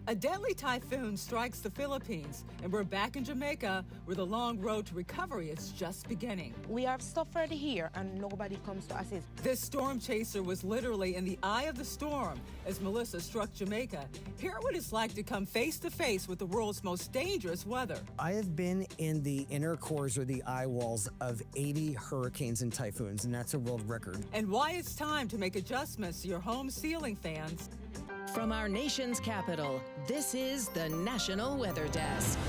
A deadly typhoon strikes the Philippines, and we're back in Jamaica, where the long road to recovery is just beginning. We have suffered here, and nobody comes to assist. This storm chaser was literally in the eye of the storm as Melissa struck Jamaica. Hear what it's like to come face to face with the world's most dangerous weather. I have been in the inner cores or the eye walls of 80 hurricanes and typhoons, and that's a world record. And why it's time to make adjustments to your home ceiling fans. From our nation's capital, this is the National Weather Desk.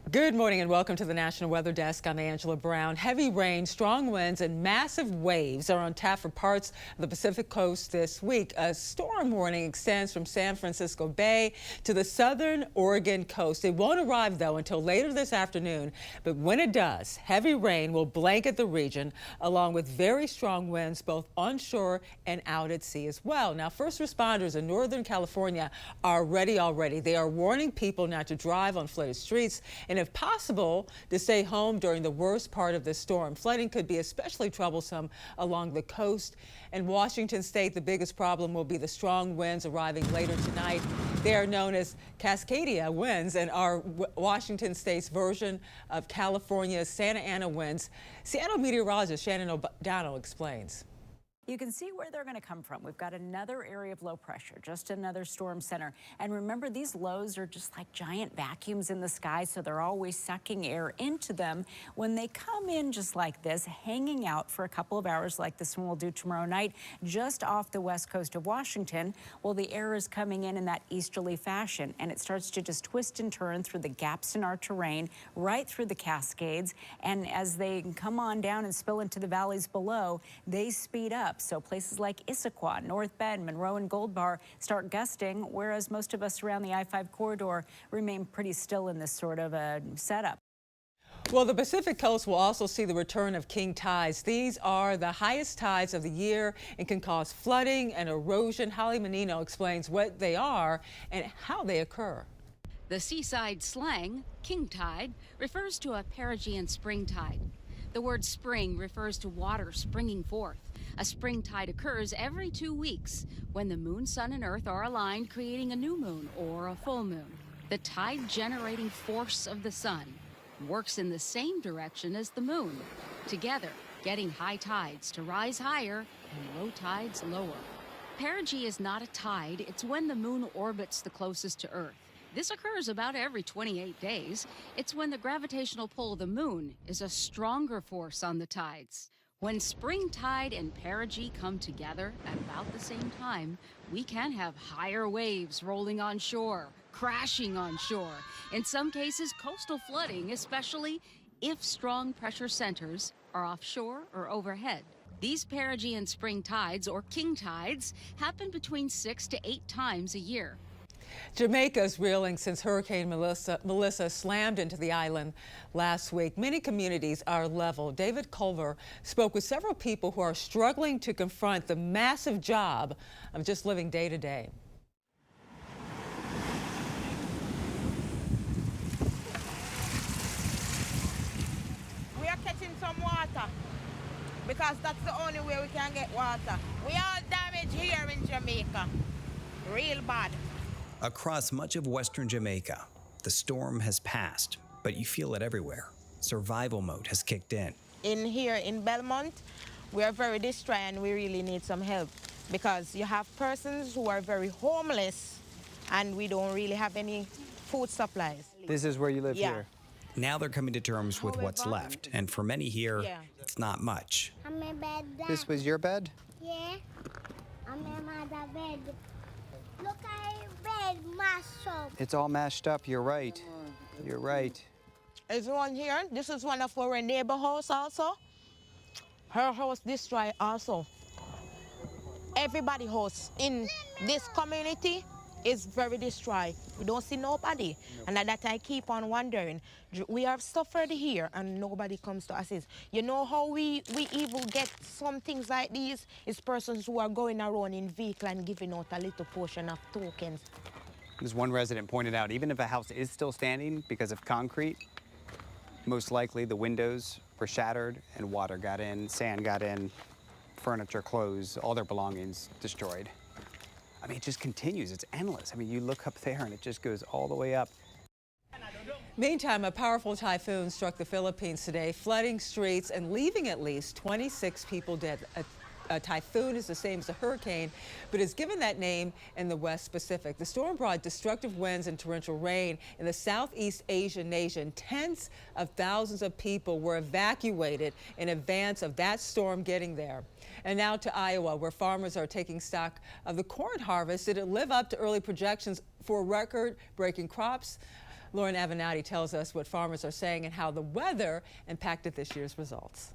Good morning and welcome to the National Weather Desk. I'm Angela Brown. Heavy rain, strong winds, and massive waves are on tap for parts of the Pacific coast this week. A storm warning extends from San Francisco Bay to the southern Oregon coast. It won't arrive, though, until later this afternoon. But when it does, heavy rain will blanket the region, along with very strong winds both onshore and out at sea as well. Now, first responders in Northern California are ready already. They are warning people not to drive on flooded streets and, if possible, to stay home during the worst part of the storm. Flooding could be especially troublesome along the coast. In Washington state, the biggest problem will be the strong winds arriving later tonight. They are known as Cascadia winds and are Washington state's version of California's Santa Ana winds. Seattle meteorologist Shannon O'Donnell explains. You can see where they're going to come from. We've got another area of low pressure, just another storm center. And remember, these lows are just like giant vacuums in the sky, so they're always sucking air into them. When they come in just like this, hanging out for a couple of hours like this one will do tomorrow night, just off the west coast of Washington, well, the air is coming in that easterly fashion, and it starts to just twist and turn through the gaps in our terrain, right through the Cascades. And as they come on down and spill into the valleys below, they speed up. So places like Issaquah, North Bend, Monroe, and Gold Bar start gusting, whereas most of us around the I-5 corridor remain pretty still in this sort of a setup. Well, the Pacific coast will also see the return of king tides. These are the highest tides of the year and can cause flooding and erosion. Holly Menino explains what they are and how they occur. The seaside slang, king tide, refers to a perigean spring tide. The word spring refers to water springing forth. A spring tide occurs every 2 weeks when the moon, sun, and earth are aligned, creating a new moon or a full moon. The tide-generating force of the sun works in the same direction as the moon, together getting high tides to rise higher and low tides lower. Perigee is not a tide, it's when the moon orbits the closest to earth. This occurs about every 28 days. It's when the gravitational pull of the moon is a stronger force on the tides. When spring tide and perigee come together at about the same time, we can have higher waves rolling on shore, crashing on shore. In some cases, coastal flooding, especially if strong pressure centers are offshore or overhead. These perigean spring tides, or king tides, happen between 6 to 8 times a year. Jamaica's reeling since Hurricane Melissa slammed into the island last week. Many communities are leveled. David Culver spoke with several people who are struggling to confront the massive job of just living day to day. We are catching some water because that's the only way we can get water. We are damaged here in Jamaica, real bad. Across much of western Jamaica, the storm has passed, but you feel it everywhere. Survival mode has kicked in. In here in Belmont, we are very distressed and we really need some help because you have persons who are very homeless and we don't really have any food supplies. This is where you live here? Now they're coming to terms with what's left, and for many here, it's not much. This was your bed? Yeah, I'm in my bed. Look at your bed mashed up. It's all mashed up, you're right. You're right. There's one here. This is one of our neighbor house also. Her house destroyed also. Everybody house in this community is very destroyed. We don't see nobody. And that I keep on wondering. We have suffered here and nobody comes to assist. You know how we even get some things like these? It's persons who are going around in vehicle and giving out a little portion of tokens. As one resident pointed out, even if a house is still standing because of concrete, most likely the windows were shattered and water got in, sand got in, furniture, clothes, all their belongings destroyed. I mean, it just continues. It's endless. I mean, you look up there and it just goes all the way up. Meantime, a powerful typhoon struck the Philippines today, flooding streets and leaving at least 26 people dead. A typhoon is the same as a hurricane, but is given that name in the West Pacific. The storm brought destructive winds and torrential rain in the Southeast Asian nation. Tens of thousands of people were evacuated in advance of that storm getting there. And now to Iowa, where farmers are taking stock of the corn harvest. Did it live up to early projections for record-breaking crops? Lauren Avenatti tells us what farmers are saying and how the weather impacted this year's results.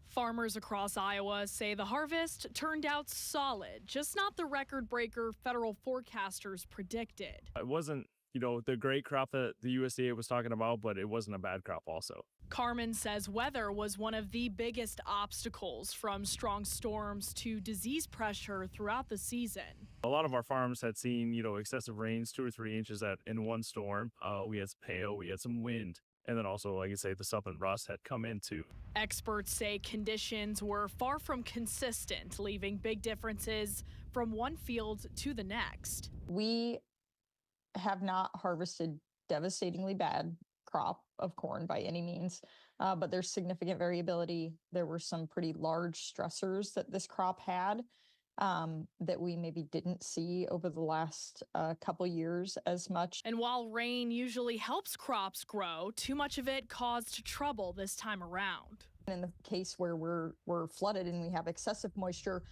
Farmers across Iowa say the harvest turned out solid, just not the record breaker federal forecasters predicted. It wasn't, the great crop that the USDA was talking about, but it wasn't a bad crop also. Carmen says weather was one of the biggest obstacles, from strong storms to disease pressure throughout the season. A lot of our farms had seen, excessive rains, 2 or 3 inches in one storm. We had some hail, we had some wind. And then also, like you say, the southern rust had come in too. Experts say conditions were far from consistent, leaving big differences from one field to the next. We have not harvested devastatingly bad crop of corn by any means, but there's significant variability. There were some pretty large stressors that this crop had that we maybe didn't see over the last couple years as much. And while rain usually helps crops grow, too much of it caused trouble this time around. In the case where we're flooded and we have excessive moisture,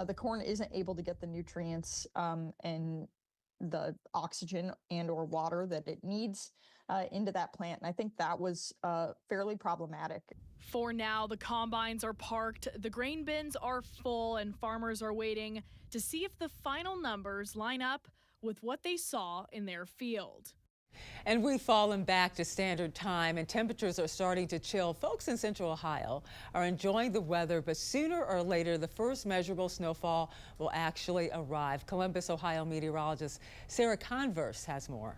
the corn isn't able to get the nutrients and the oxygen and or water that it needs into that plant. And I think that was fairly problematic. For now, the combines are parked, the grain bins are full, and farmers are waiting to see if the final numbers line up with what they saw in their field. And we've fallen back to standard time and temperatures are starting to chill. Folks in Central Ohio are enjoying the weather, but sooner or later the first measurable snowfall will actually arrive. Columbus, Ohio meteorologist Sarah Converse has more.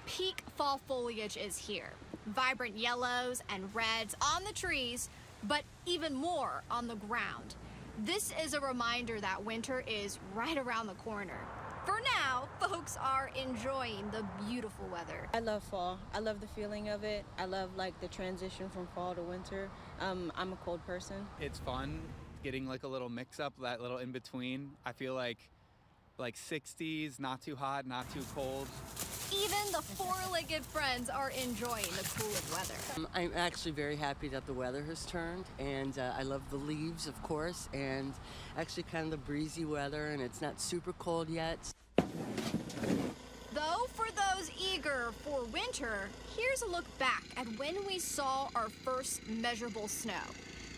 Peak fall foliage is here. Vibrant yellows and reds on the trees, but even more on the ground. This is a reminder that winter is right around the corner. For now, folks are enjoying the beautiful weather. I love fall. I love the feeling of it. I love the transition from fall to winter. I'm a cold person. It's fun getting a little mix up, that little in between. I feel like 60s, not too hot, not too cold. Even the four-legged friends are enjoying the cooler weather. I'm actually very happy that the weather has turned, and I love the leaves, of course, and actually kind of the breezy weather, and it's not super cold yet. Though for those eager for winter, here's a look back at when we saw our first measurable snow.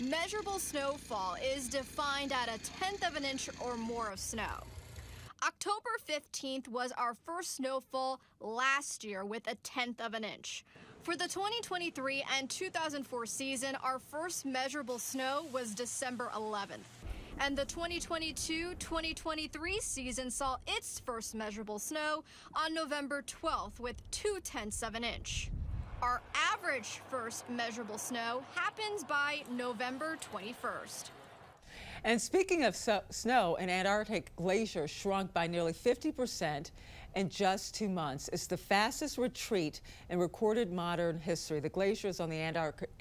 Measurable snowfall is defined at 1/10 of an inch or more of snow. October 15th was our first snowfall last year with 1/10 of an inch. For the 2023 and 2004 season, our first measurable snow was December 11th. And the 2022-2023 season saw its first measurable snow on November 12th with 2/10 of an inch. Our average first measurable snow happens by November 21st. And speaking of snow, an Antarctic glacier shrunk by nearly 50% in just 2 months. It's the fastest retreat in recorded modern history. The glacier is on the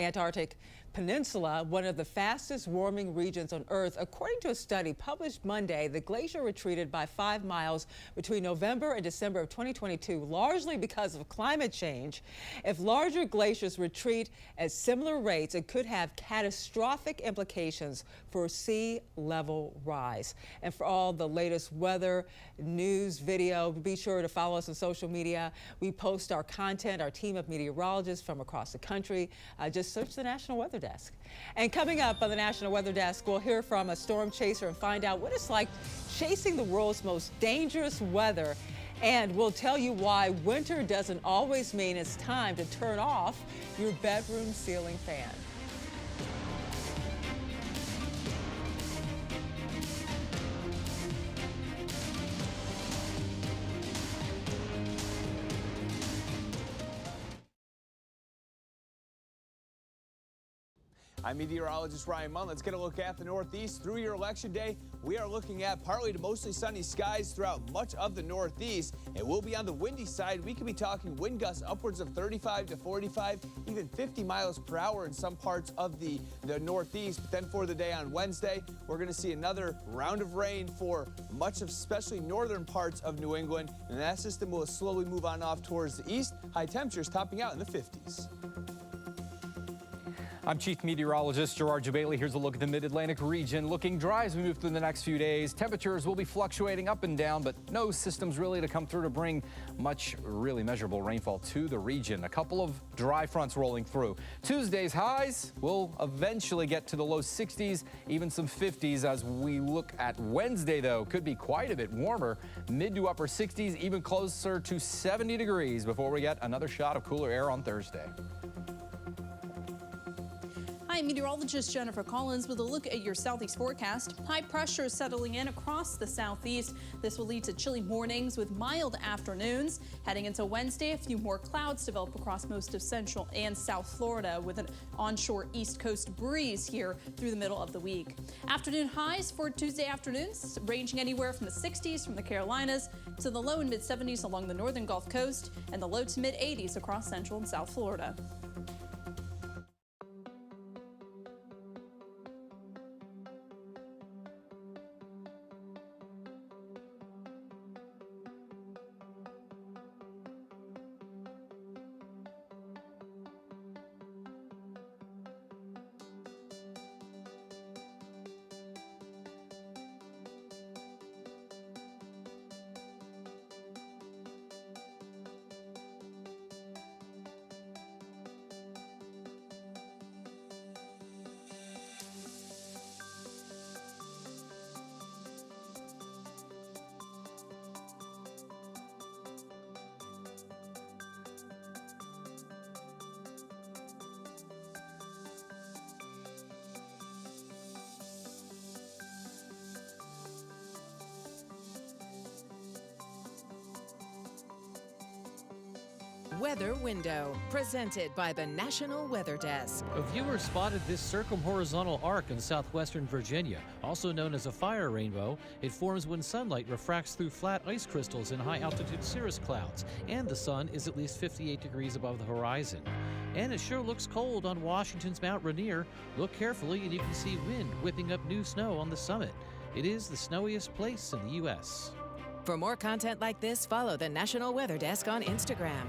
Antarctic Peninsula, one of the fastest warming regions on Earth. According to a study published Monday, the glacier retreated by 5 miles between November and December of 2022, largely because of climate change. If larger glaciers retreat at similar rates, it could have catastrophic implications for sea level rise. And for all the latest weather, news, video, be sure to follow us on social media. We post our content, our team of meteorologists from across the country. Just search the National Weather Desk. And coming up on the National Weather Desk, we'll hear from a storm chaser and find out what it's like chasing the world's most dangerous weather. And we'll tell you why winter doesn't always mean it's time to turn off your bedroom ceiling fan. I'm meteorologist Ryan Munn. Let's get a look at the Northeast. Through your election day, we are looking at partly to mostly sunny skies throughout much of the Northeast. It will be on the windy side. We could be talking wind gusts upwards of 35 to 45, even 50 miles per hour in some parts of the Northeast. But then for the day on Wednesday, we're going to see another round of rain for much of especially northern parts of New England. And that system will slowly move on off towards the east. High temperatures topping out in the 50s. I'm Chief Meteorologist Gerard Jubaili. Here's a look at the Mid-Atlantic region. Looking dry as we move through the next few days. Temperatures will be fluctuating up and down, but no systems really to come through to bring much really measurable rainfall to the region. A couple of dry fronts rolling through. Tuesday's highs will eventually get to the low 60s, even some 50s as we look at Wednesday, though. Could be quite a bit warmer, mid to upper 60s, even closer to 70 degrees before we get another shot of cooler air on Thursday. Hi, meteorologist Jennifer Collins with a look at your southeast forecast. High pressure is settling in across the southeast. This will lead to chilly mornings with mild afternoons. Heading into Wednesday, a few more clouds develop across most of central and south Florida with an onshore east coast breeze here through the middle of the week. Afternoon highs for Tuesday afternoons ranging anywhere from the 60s from the Carolinas to the low and mid 70s along the northern Gulf Coast and the low to mid 80s across central and south Florida. Weather Window, presented by the National Weather Desk. A viewer spotted this circumhorizontal arc in southwestern Virginia, also known as a fire rainbow. It forms when sunlight refracts through flat ice crystals in high-altitude cirrus clouds, and the sun is at least 58 degrees above the horizon. And it sure looks cold on Washington's Mount Rainier. Look carefully and you can see wind whipping up new snow on the summit. It is the snowiest place in the U.S. For more content like this, follow the National Weather Desk on Instagram.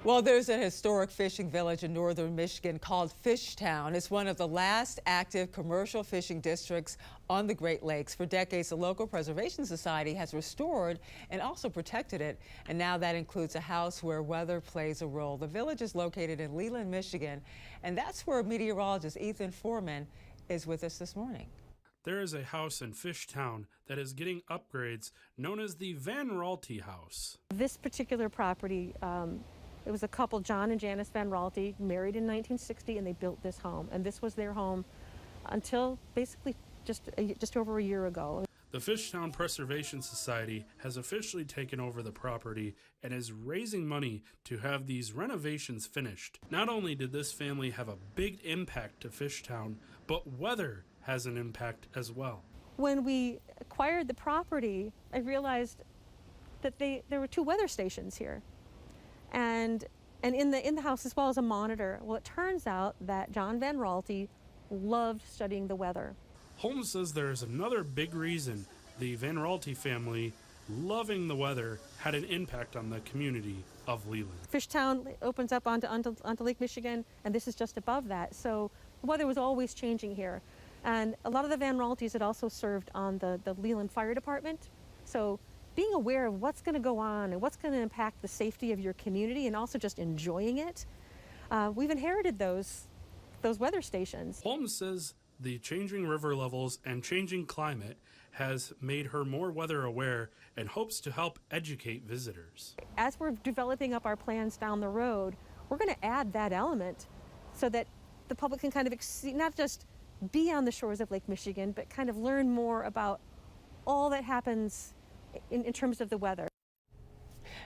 Well, there's a historic fishing village in northern Michigan called Fishtown. It's one of the last active commercial fishing districts on the Great Lakes. For decades, the local preservation society has restored and also protected it. And now that includes a house where weather plays a role. The village is located in Leland, Michigan, and that's where meteorologist Ethan Foreman is with us this morning. There is a house in Fishtown that is getting upgrades known as the Van Raalte House. This particular property, it was a couple, John and Janice Van Raalte, married in 1960, and they built this home. And this was their home until basically just over a year ago. The Fishtown Preservation Society has officially taken over the property and is raising money to have these renovations finished. Not only did this family have a big impact to Fishtown, but weather has an impact as well. When we acquired the property, I realized that there were 2 weather stations here. And in the house as well as a monitor. Well, it turns out that John Van Raalte loved studying the weather. Holmes says there is another big reason the Van Raalte family loving the weather had an impact on the community of Leland. Fishtown opens up onto Lake Michigan, and this is just above that. So the weather was always changing here. And a lot of the Van Raaltes had also served on the Leland Fire Department. So being aware of what's going to go on and what's going to impact the safety of your community and also just enjoying it, we've inherited those weather stations. Holmes says the changing river levels and changing climate has made her more weather aware and hopes to help educate visitors. As we're developing up our plans down the road, we're going to add that element so that the public can kind of not just be on the shores of Lake Michigan, but kind of learn more about all that happens in terms of the weather.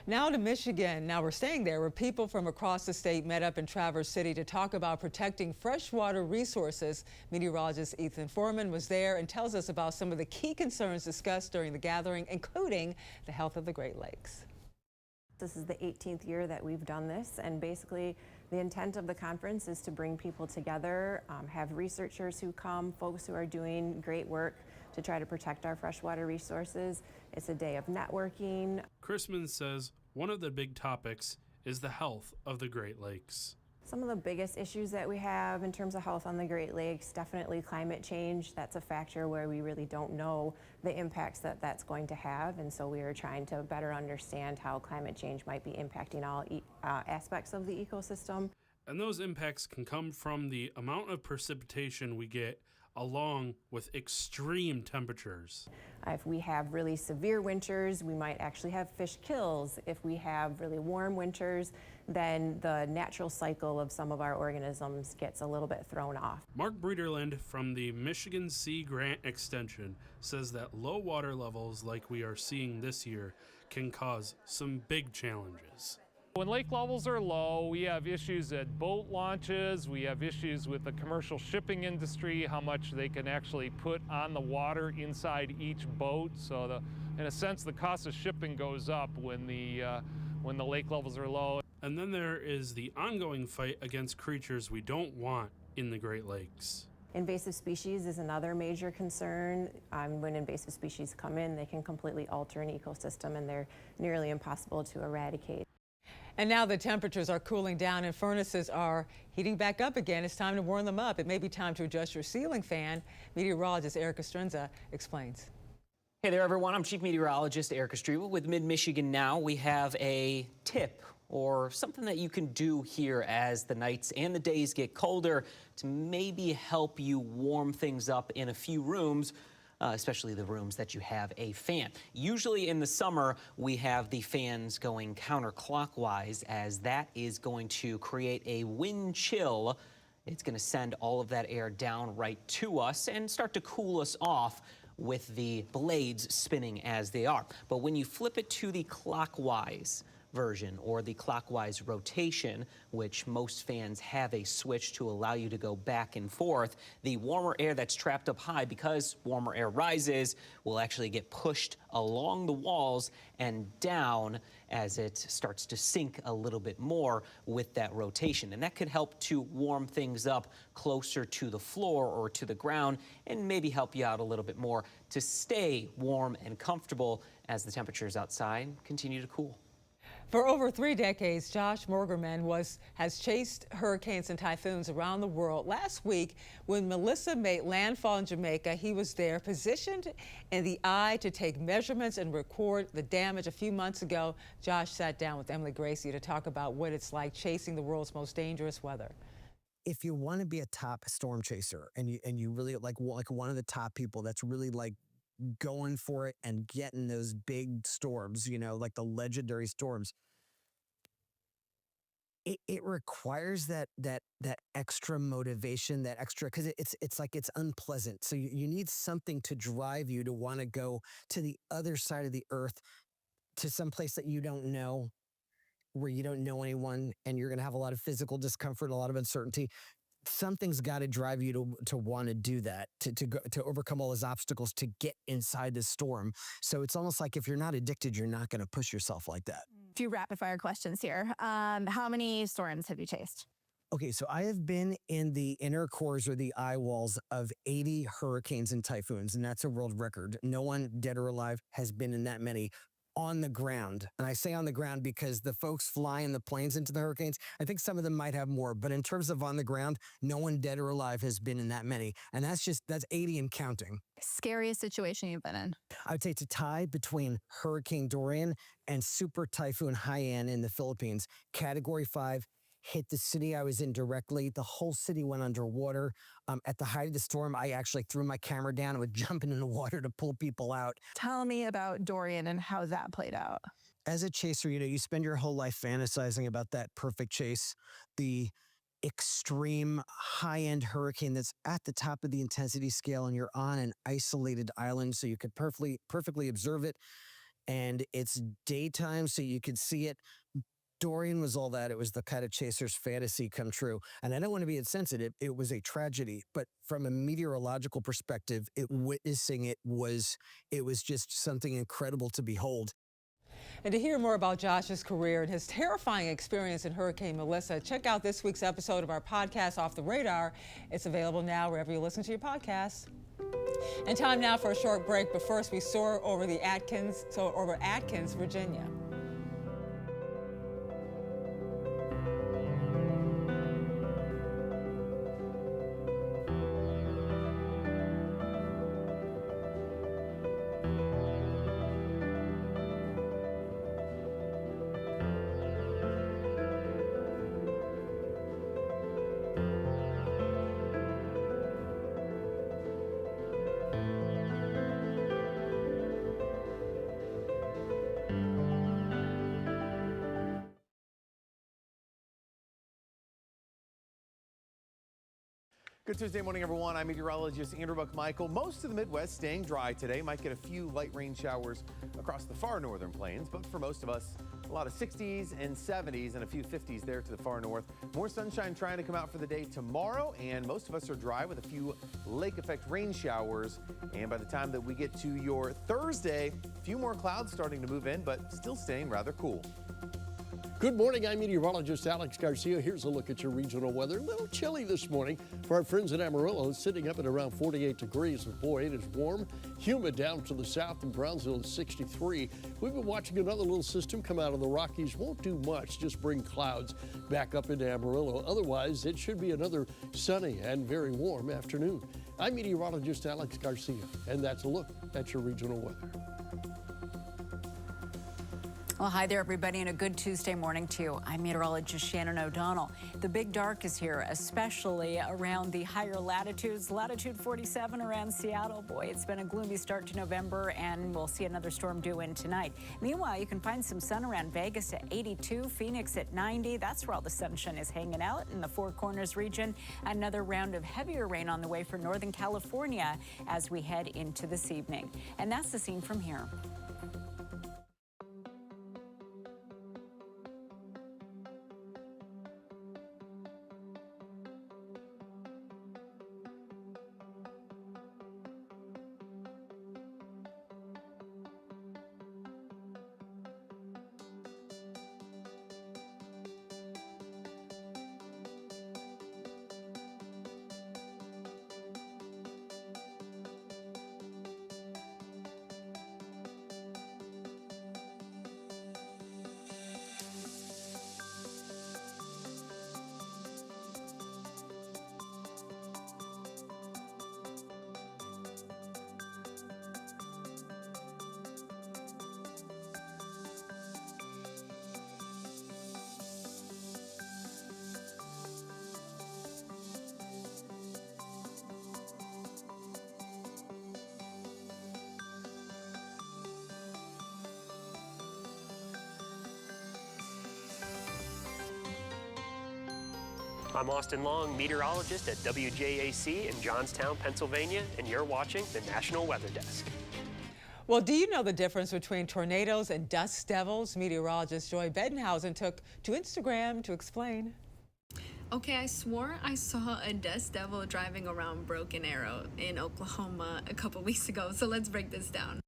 Now to Michigan. Now we're staying there where people from across the state met up in Traverse City to talk about protecting freshwater resources. Meteorologist Ethan Foreman was there and tells us about some of the key concerns discussed during the gathering, including the health of the Great Lakes. This is the 18th year that we've done this, and basically the intent of the conference is to bring people together, have researchers who come, folks who are doing great work to try to protect our freshwater resources. It's a day of networking. Chrisman says one of the big topics is the health of the Great Lakes. Some of the biggest issues that we have in terms of health on the Great Lakes, definitely climate change. That's a factor where we really don't know the impacts that that's going to have, and so we are trying to better understand how climate change might be impacting all aspects of the ecosystem. And those impacts can come from the amount of precipitation we get along with extreme temperatures. If we have really severe winters, we might actually have fish kills. If we have really warm winters, then the natural cycle of some of our organisms gets a little bit thrown off. Mark Breederland from the Michigan Sea Grant Extension says that low water levels like we are seeing this year can cause some big challenges. When lake levels are low, we have issues at boat launches, we have issues with the commercial shipping industry, how much they can actually put on the water inside each boat. So in a sense, the cost of shipping goes up when the lake levels are low. And then there is the ongoing fight against creatures we don't want in the Great Lakes. Invasive species is another major concern. When invasive species come in, they can completely alter an ecosystem, and they're nearly impossible to eradicate. And now the temperatures are cooling down and furnaces are heating back up again. It's time to warm them up. It may be time to adjust your ceiling fan. Meteorologist Erica Strenza explains. Hey there, everyone. I'm Chief Meteorologist Erica Strenza with Mid-Michigan Now. We have a tip or something that you can do here as the nights and the days get colder to maybe help you warm things up in a few rooms. Especially the rooms that you have a fan. Usually in the summer, we have the fans going counterclockwise, as that is going to create a wind chill. It's going to send all of that air down right to us and start to cool us off with the blades spinning as they are. But when you flip it to the clockwise version or the clockwise rotation, which most fans have a switch to allow you to go back and forth, the warmer air that's trapped up high, because warmer air rises, will actually get pushed along the walls and down as it starts to sink a little bit more with that rotation. And that could help to warm things up closer to the floor or to the ground and maybe help you out a little bit more to stay warm and comfortable as the temperatures outside continue to cool. For over 3 decades, Josh Morgerman has chased hurricanes and typhoons around the world. Last week, when Melissa made landfall in Jamaica, he was there, positioned in the eye to take measurements and record the damage. A few months ago, Josh sat down with Emily Gracie to talk about what it's like chasing the world's most dangerous weather. If you want to be a top storm chaser and you really like one of the top people that's really like going for it and getting those big storms, like the legendary storms, it requires that extra motivation, that extra, because it's like it's unpleasant. So you need something to drive you to want to go to the other side of the earth, to some place that you don't know, where you don't know anyone, and you're going to have a lot of physical discomfort, a lot of uncertainty. Something's got to drive you to want to do that, to overcome all those obstacles, to get inside the storm. So it's almost like if you're not addicted, you're not going to push yourself like that. A few rapid fire questions here. How many storms have you chased? Okay, so I have been in the inner cores or the eye walls of 80 hurricanes and typhoons, and that's a world record. No one, dead or alive, has been in that many on the ground. And I say on the ground because the folks flying the planes into the hurricanes, I think some of them might have more, but in terms of on the ground, no one dead or alive has been in that many. And that's 80 and counting. Scariest situation you've been in? I would say it's a tie between Hurricane Dorian and Super Typhoon Haiyan in the Philippines. Category 5 hit the city I was in directly. The whole city went underwater. At the height of the storm, I actually threw my camera down and was jumping in the water to pull people out. Tell me about Dorian and how that played out. As a chaser, you spend your whole life fantasizing about that perfect chase, the extreme high-end hurricane that's at the top of the intensity scale, and you're on an isolated island so you could perfectly observe it. and it's daytime, so you could see it. Dorian was all that. It was the kind of chaser's fantasy come true. And I don't want to be insensitive. It was a tragedy, but from a meteorological perspective, witnessing it was just something incredible to behold. And to hear more about Josh's career and his terrifying experience in Hurricane Melissa, check out this week's episode of our podcast, Off the Radar. It's available now wherever you listen to your podcasts. And time now for a short break, but first we soar over Atkins, Virginia. Good Tuesday morning, everyone. I'm meteorologist Andrew Buck-Michael. Most of the Midwest staying dry today. Might get a few light rain showers across the far northern plains, but for most of us, a lot of 60s and 70s and a few 50s there to the far north. More sunshine trying to come out for the day tomorrow, and most of us are dry with a few lake effect rain showers. And by the time that we get to your Thursday, a few more clouds starting to move in, but still staying rather cool. Good morning, I'm meteorologist Alex Garcia. Here's a look at your regional weather. A little chilly this morning for our friends in Amarillo, sitting up at around 48 degrees. But boy, it is warm, humid down to the south in Brownsville at 63. We've been watching another little system come out of the Rockies. Won't do much, just bring clouds back up into Amarillo. Otherwise, it should be another sunny and very warm afternoon. I'm meteorologist Alex Garcia, and that's a look at your regional weather. Well, hi there, everybody, and a good Tuesday morning to you. I'm meteorologist Shannon O'Donnell. The big dark is here, especially around the higher latitudes. Latitude 47 around Seattle. Boy, it's been a gloomy start to November, and we'll see another storm due in tonight. Meanwhile, you can find some sun around Vegas at 82, Phoenix at 90. That's where all the sunshine is hanging out in the Four Corners region. Another round of heavier rain on the way for Northern California as we head into this evening. And that's the scene from here. I'm Austin Long, meteorologist at WJAC in Johnstown, Pennsylvania, and you're watching the National Weather Desk. Well, do you know the difference between tornadoes and dust devils? Meteorologist Joy Bedenhausen took to Instagram to explain. Okay, I swore I saw a dust devil driving around Broken Arrow in Oklahoma a couple weeks ago, so let's break this down.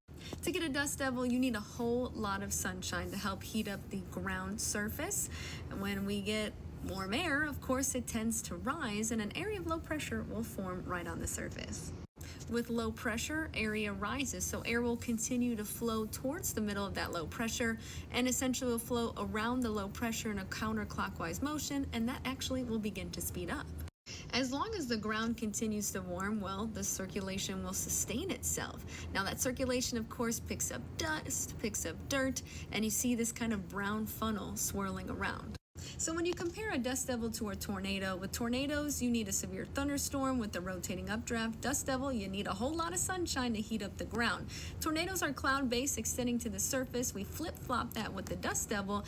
To get a dust devil, you need a whole lot of sunshine to help heat up the ground surface. And when we get warm air, of course, it tends to rise and an area of low pressure will form right on the surface. With low pressure, area rises, so air will continue to flow towards the middle of that low pressure and essentially will flow around the low pressure in a counterclockwise motion, and that actually will begin to speed up. As long as the ground continues to warm, well, the circulation will sustain itself. Now that circulation, of course, picks up dust, picks up dirt, and you see this kind of brown funnel swirling around. So when you compare a dust devil to a tornado, with tornadoes, you need a severe thunderstorm with the rotating updraft. Dust devil, you need a whole lot of sunshine to heat up the ground. Tornadoes are cloud-based, extending to the surface. We flip-flop that with the dust devil.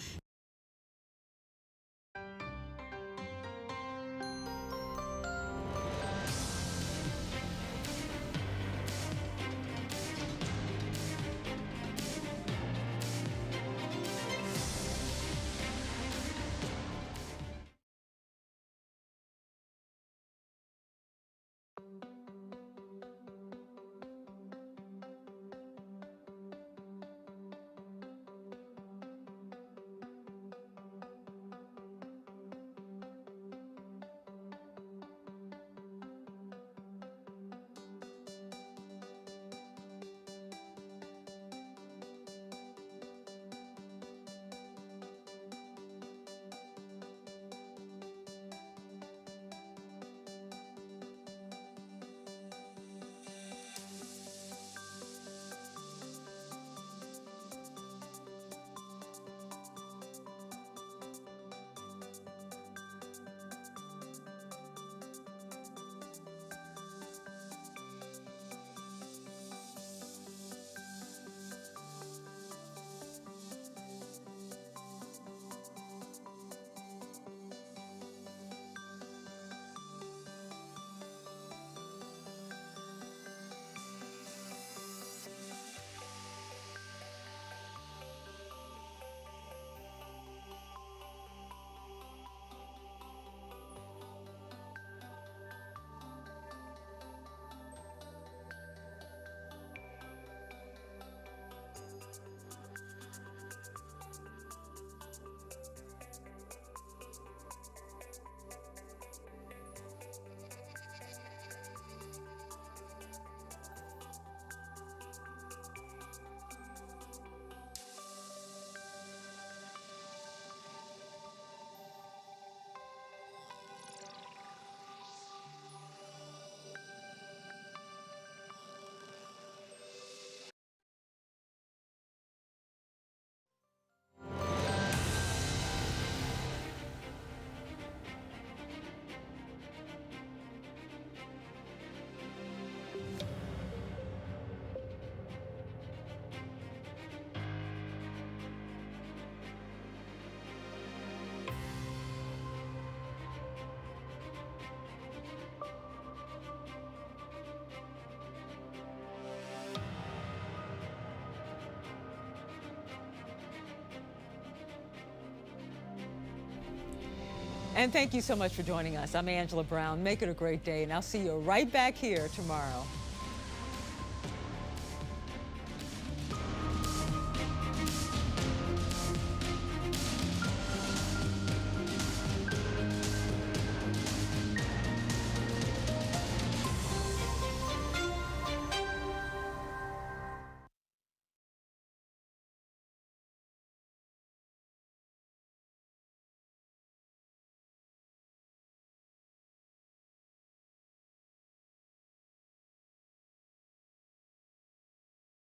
And thank you so much for joining us. I'm Angela Brown. Make it a great day, and I'll see you right back here tomorrow.